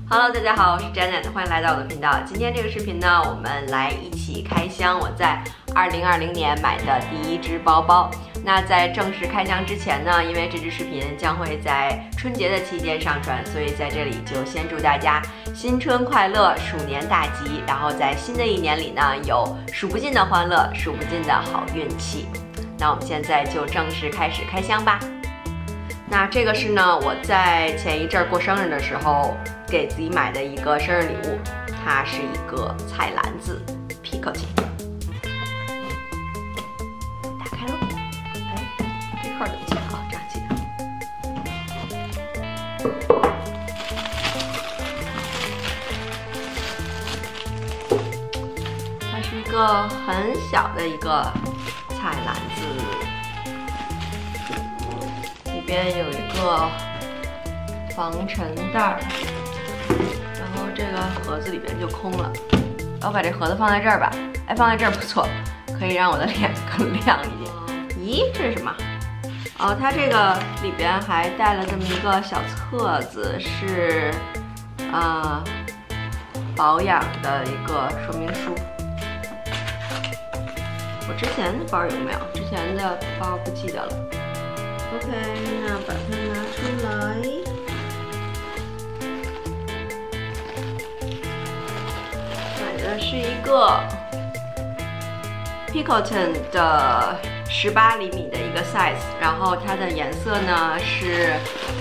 Hello， 大家好，我是 Janet， 欢迎来到我的频道。今天这个视频呢，我们来一起开箱我在2020年买的第一只包包。那在正式开箱之前呢，因为这支视频将会在春节的期间上传，所以在这里就先祝大家新春快乐，鼠年大吉。然后在新的一年里呢，有数不尽的欢乐，数不尽的好运气。那我们现在就正式开始开箱吧。那这个是呢，我在前一阵过生日的时候给自己买的一个生日礼物，它是一个菜篮子 Picotin。打开了，哎，这号怎么记得啊？这样记得。它是一个很小的一个菜篮子。里边有一个防尘袋，然后这个盒子里边就空了。我把这盒子放在这儿吧，哎，放在这儿不错，可以让我的脸更亮一点。咦，这是什么？哦，它这个里边还带了这么一个小册子，是保养的一个说明书。我之前的包有没有？之前的包不记得了。OK， 那把它拿出来。买的是一个 Picotin 的18厘米的一个 size， 然后它的颜色呢是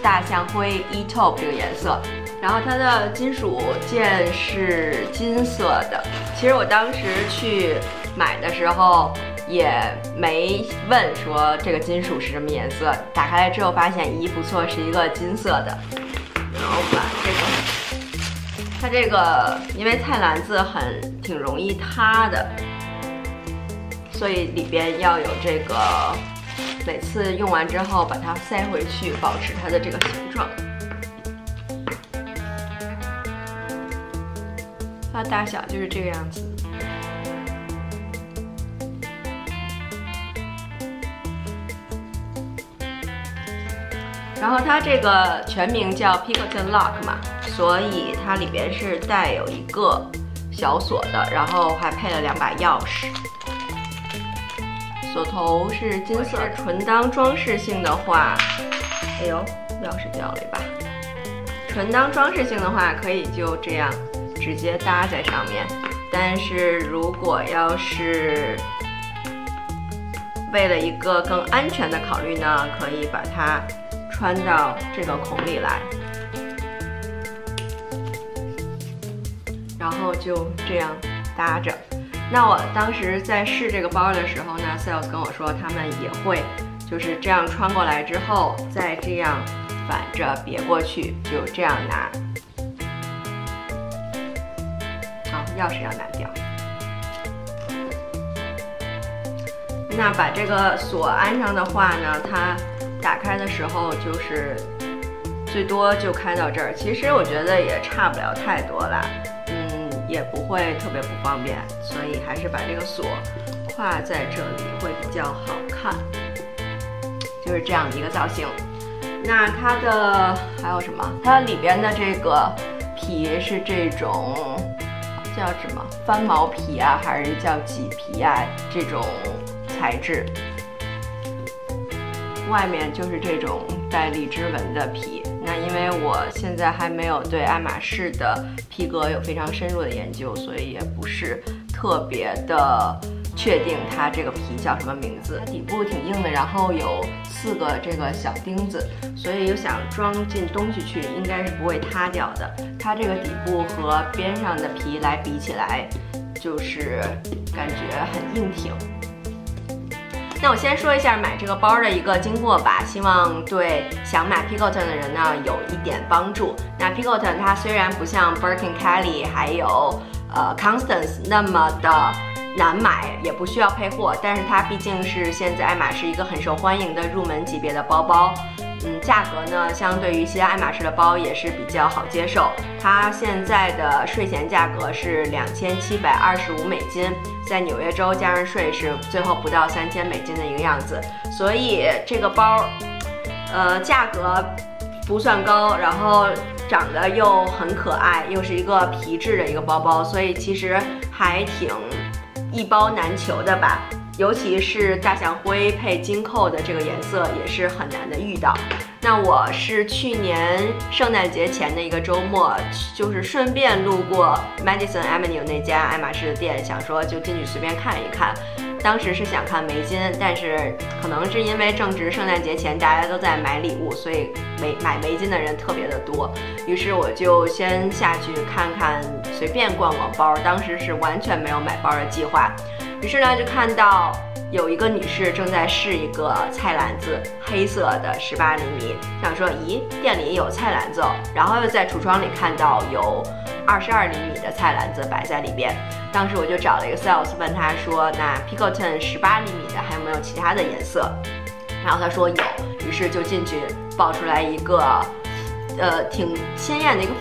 大象灰 E-taupe 这个颜色，然后它的金属件是金色的。其实我当时去买的时候也没问说这个金属是什么颜色，打开来之后发现，咦，不错，是一个金色的。然后把它这个因为菜篮子挺容易塌的，所以里边要有这个，每次用完之后把它塞回去，保持它的这个形状。它大小就是这个样子。然后它这个全名叫 Picotin Lock 嘛，所以它里边是带有一个小锁的，然后还配了2把钥匙。锁头是金色，纯当装饰性的话，哎呦，钥匙掉了一把。纯当装饰性的话，可以就这样直接搭在上面。但是如果要是为了一个更安全的考虑呢，可以把它穿到这个孔里来，然后就这样搭着。那我当时在试这个包的时候呢 ，sales 跟我说他们也会就是这样穿过来之后，再这样反着别过去，就这样拿。好，钥匙要拿掉。那把这个锁安上的话呢，它打开的时候就是最多就开到这儿，其实我觉得也差不了太多啦，也不会特别不方便，所以还是把这个锁挂在这里会比较好看，就是这样的一个造型。那它的还有什么？它里边的这个皮是这种叫什么翻毛皮啊，还是叫麂皮啊这种材质。外面就是这种带荔枝纹的皮。那因为我现在还没有对爱马仕的皮革有非常深入的研究，所以也不是特别的确定它这个皮叫什么名字。底部挺硬的，然后有4个这个小钉子，所以有想装进东西去应该是不会塌掉的。它这个底部和边上的皮来比起来，就是感觉很硬挺。那我先说一下买这个包的一个经过吧，希望对想买 Picotin 的人呢有一点帮助。那 Picotin 它虽然不像 Birkin Kelly 还有Constance 那么的难买，也不需要配货，但是它毕竟是现在爱马仕一个很受欢迎的入门级别的包包。价格呢，相对于其他爱马仕的包也是比较好接受。它现在的税前价格是2725美金，在纽约州加上税是最后不到3000美金的一个样子。所以这个包，价格不算高，然后长得又很可爱，又是一个皮质的一个包包，所以其实还挺一包难求的吧。尤其是大象灰配金扣的这个颜色也是很难的遇到。那我是去年圣诞节前的一个周末，就是顺便路过 Madison Avenue 那家爱马仕的店，想说就进去随便看一看。当时是想看围巾，但是可能是因为正值圣诞节前，大家都在买礼物，所以买围巾的人特别的多。于是我就先下去看看，随便逛逛包。当时是完全没有买包的计划。于是呢，就看到有一个女士正在试一个菜篮子，黑色的18厘米，想说，咦，店里有菜篮子哦。然后又在橱窗里看到有22厘米的菜篮子摆在里边。当时我就找了一个 sales 问他说，那 Picoton 18厘米的还有没有其他的颜色？然后他说有，于是就进去爆出来一个，挺鲜艳的一个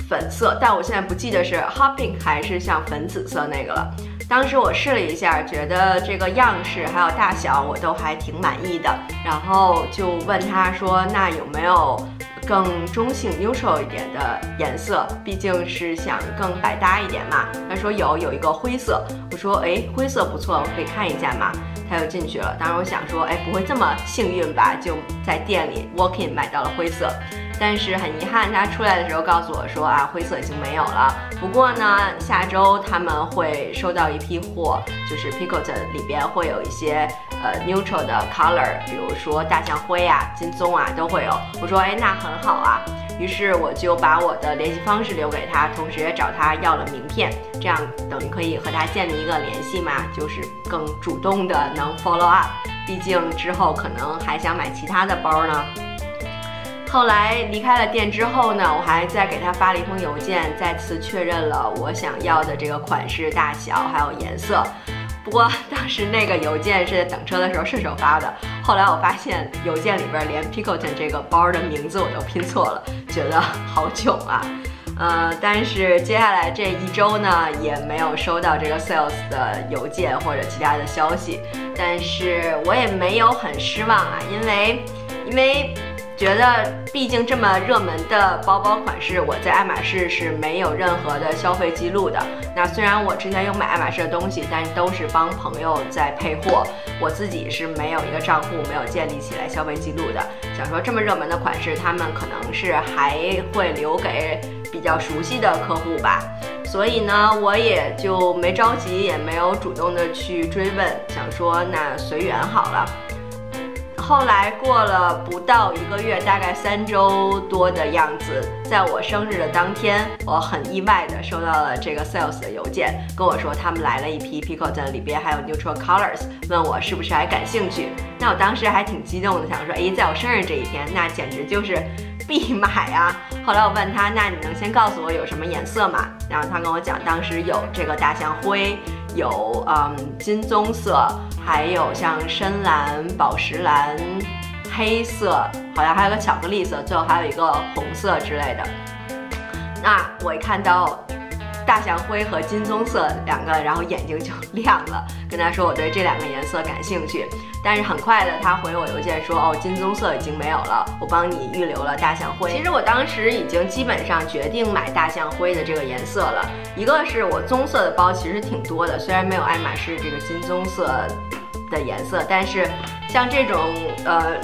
粉色，但我现在不记得是 hot pink 还是像粉紫色那个了。当时我试了一下，觉得这个样式还有大小我都还挺满意的，然后就问他说，那有没有更中性 neutral 一点的颜色？毕竟是想更百搭一点嘛。他说有一个灰色，我说灰色不错，我可以看一下嘛。他就进去了。当时我想说，不会这么幸运吧？就在店里 walk in 买到了灰色。但是很遗憾，他出来的时候告诉我说灰色已经没有了。不过呢，下周他们会收到一批货，就是 Picoton 里边会有一些neutral 的 color， 比如说大象灰啊、金棕啊都会有。我说那很好啊。于是我就把我的联系方式留给他，同时也找他要了名片，这样等于可以和他建立一个联系嘛，就是更主动的能 follow up。毕竟之后可能还想买其他的包呢。后来离开了店之后呢，我还再给他发了一封邮件，再次确认了我想要的这个款式、大小还有颜色。不过当时那个邮件是在等车的时候顺手发的，后来我发现邮件里边连 Picoton 这个包的名字我都拼错了，觉得好囧啊。但是接下来这一周呢，也没有收到这个 sales 的邮件或者其他的消息，但是我也没有很失望啊，因为觉得毕竟这么热门的包包款式，我在爱马仕是没有任何的消费记录的。那虽然我之前有买爱马仕的东西，但都是帮朋友在配货，我自己是没有一个账户，没有建立起来消费记录的。想说这么热门的款式，他们可能是还会留给比较熟悉的客户吧。所以呢，我也就没着急，也没有主动的去追问，想说那随缘好了。后来过了不到1个月，大概3周多的样子，在我生日的当天，我很意外的收到了这个 sales 的邮件，跟我说他们来了一批 Picoton， 里边还有 neutral colors， 问我是不是还感兴趣。那我当时还挺激动的，想说在我生日这一天，那简直就是必买啊。后来我问他，那你能先告诉我有什么颜色吗？然后他跟我讲，当时有这个大象灰，有金棕色，还有像深蓝、宝石蓝、黑色，好像还有个巧克力色，最后还有一个红色之类的。那我一看到大象灰和金棕色两个，然后眼睛就亮了，跟他说我对这2个颜色感兴趣。但是很快的，他回我邮件说，金棕色已经没有了，我帮你预留了大象灰。其实我当时已经基本上决定买大象灰的这个颜色了。一个是我棕色的包其实挺多的，虽然没有爱马仕这个金棕色的颜色，但是像这种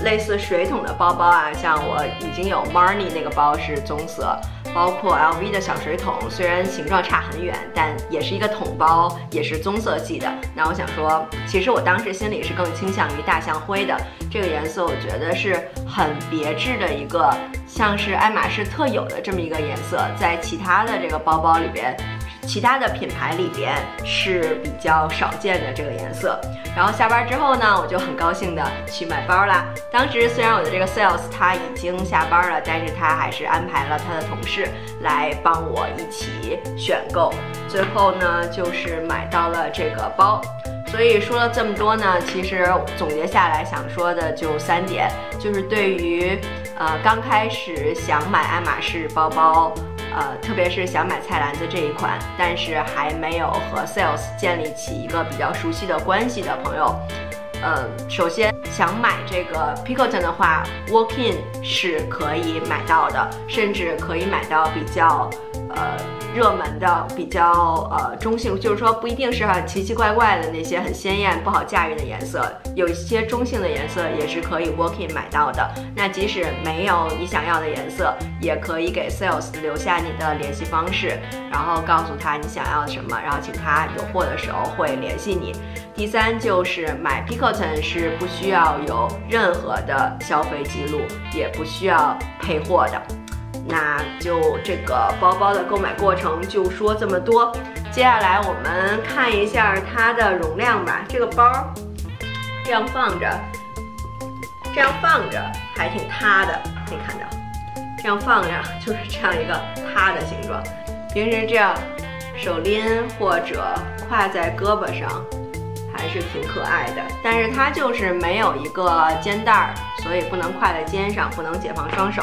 类似水桶的包包啊，像我已经有 Marni 那个包是棕色，包括 LV 的小水桶，虽然形状差很远，但也是一个桶包，也是棕色系的。那我想说，其实我当时心里是更倾向于大象灰的这个颜色，我觉得是很别致的一个，像是爱马仕特有的这么一个颜色，在其他的这个包包里边，其他的品牌里边是比较少见的这个颜色。然后下班之后呢，我就很高兴的去买包啦。当时虽然我的这个 sales 他已经下班了，但是他还是安排了他的同事来帮我一起选购。最后呢，就是买到了这个包。所以说了这么多呢，其实总结下来想说的就3点，就是对于刚开始想买爱马仕包包，特别是想买菜篮子这一款，但是还没有和 sales 建立起一个比较熟悉的关系的朋友，首先想买这个 Picoton 的话 ，Walk-in 是可以买到的，甚至可以买到比较热门的、比较中性，就是说不一定是很奇奇怪怪的那些很鲜艳、不好驾驭的颜色，有一些中性的颜色也是可以 Walk-in 买到的。那即使没有你想要的颜色，也可以给 Sales 留下你的联系方式，然后告诉他你想要什么，然后请他有货的时候会联系你。第三就是买 Picoton 是不需要有任何的消费记录，也不需要配货的。那就这个包包的购买过程就说这么多，接下来我们看一下它的容量吧。这个包这样放着还挺塌的，可以看到，这样放着就是这样一个塌的形状。平时这样手拎或者挎在胳膊上还是挺可爱的，但是它就是没有一个肩带儿，所以不能挎在肩上，不能解放双手。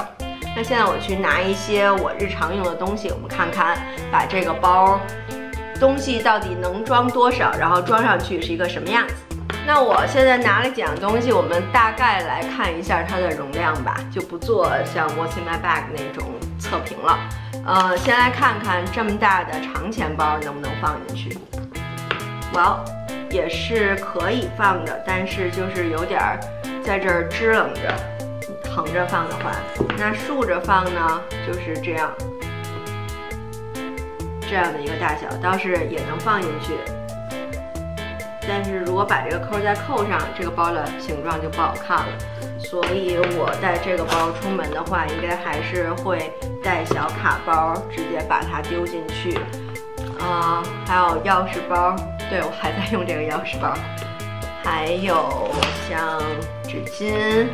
那现在我去拿一些我日常用的东西，我们看看把这个包东西到底能装多少，然后装上去是一个什么样子。那我现在拿了几样东西，我们大概来看一下它的容量吧，就不做像 What's in my bag 那种测评了。先来看看这么大的长钱包能不能放进去。也是可以放的，但是就是有点在这儿支棱着。横着放的话，那竖着放呢，就是这样的一个大小，倒是也能放进去。但是如果把这个扣再扣上，这个包的形状就不好看了。所以我带这个包出门的话，应该还是会带小卡包，直接把它丢进去。还有钥匙包，对，我还在用这个钥匙包，还有像纸巾。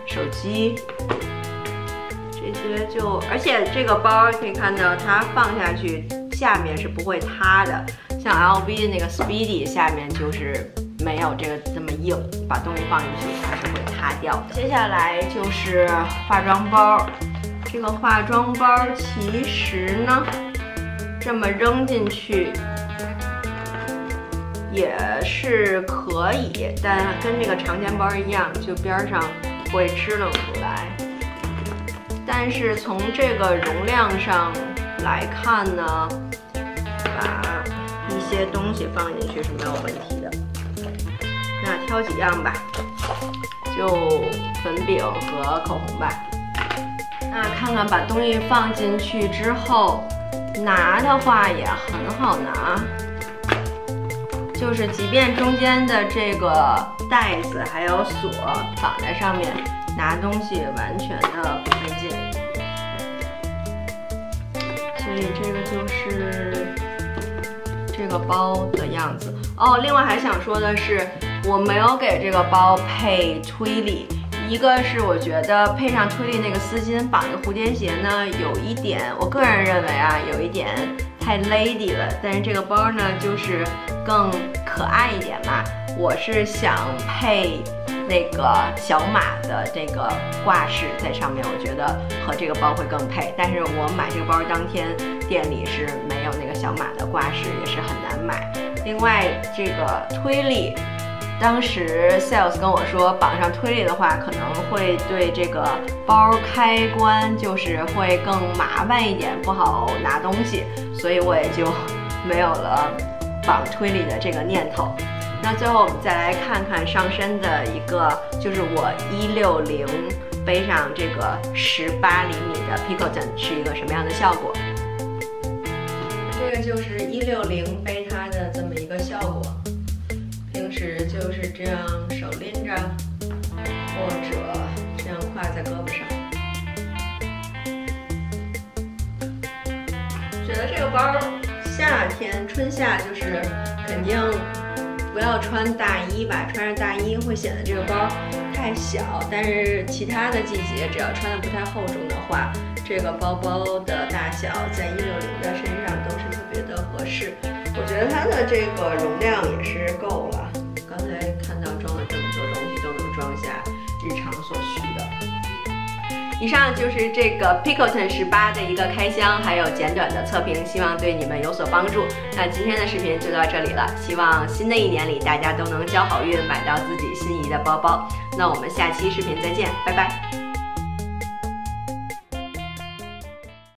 手机这些而且这个包可以看到它放下去下面是不会塌的，像 LV 的那个 Speedy 下面就是没有这个这么硬，把东西放进去它是会塌掉的。接下来就是化妆包，这个化妆包其实呢这么扔进去也是可以，但跟这个长钱包一样，就边上会支棱出来。但是从这个容量上来看呢，把一些东西放进去是没有问题的。那挑几样吧，就粉饼和口红吧。那看看把东西放进去之后，拿的话也很好拿。就是即便中间的这个带子还有锁绑在上面，拿东西完全的不费劲。所以这个就是这个包的样子。另外还想说的是，我没有给这个包配推力。一个是我觉得配上推力那个丝巾绑个蝴蝶结呢，有一点，我个人认为有一点太 lady 了。但是这个包呢，就是更可爱一点嘛。我是想配那个小马的这个挂饰在上面，我觉得和这个包会更配。但是我买这个包当天店里是没有那个小马的挂饰，也是很难买。另外这个推力，当时 sales 跟我说绑上推力的话，可能会对这个包开关就是会更麻烦一点，不好拿东西，所以我也就没有了绑推力的这个念头。那最后我们再来看看上身的一个，就是我160背上这个18厘米的 Picoton 是一个什么样的效果。这个就是160背它的这么一个效果。平时就是这样手拎着，或者这样挎在胳膊上。觉得这个包夏天春夏就是肯定不要穿大衣吧，穿上大衣会显得这个包太小。但是其他的季节只要穿的不太厚重的话，这个包包的大小在160的身上都是特别的合适。我觉得它的这个容量也是够了。刚才看到装了这么多东西，都能装下日常所需的。以上就是这个 Picoton 18的一个开箱，还有简短的测评，希望对你们有所帮助。那今天的视频就到这里了，希望新的一年里大家都能交好运，买到自己心仪的包包。那我们下期视频再见，拜拜。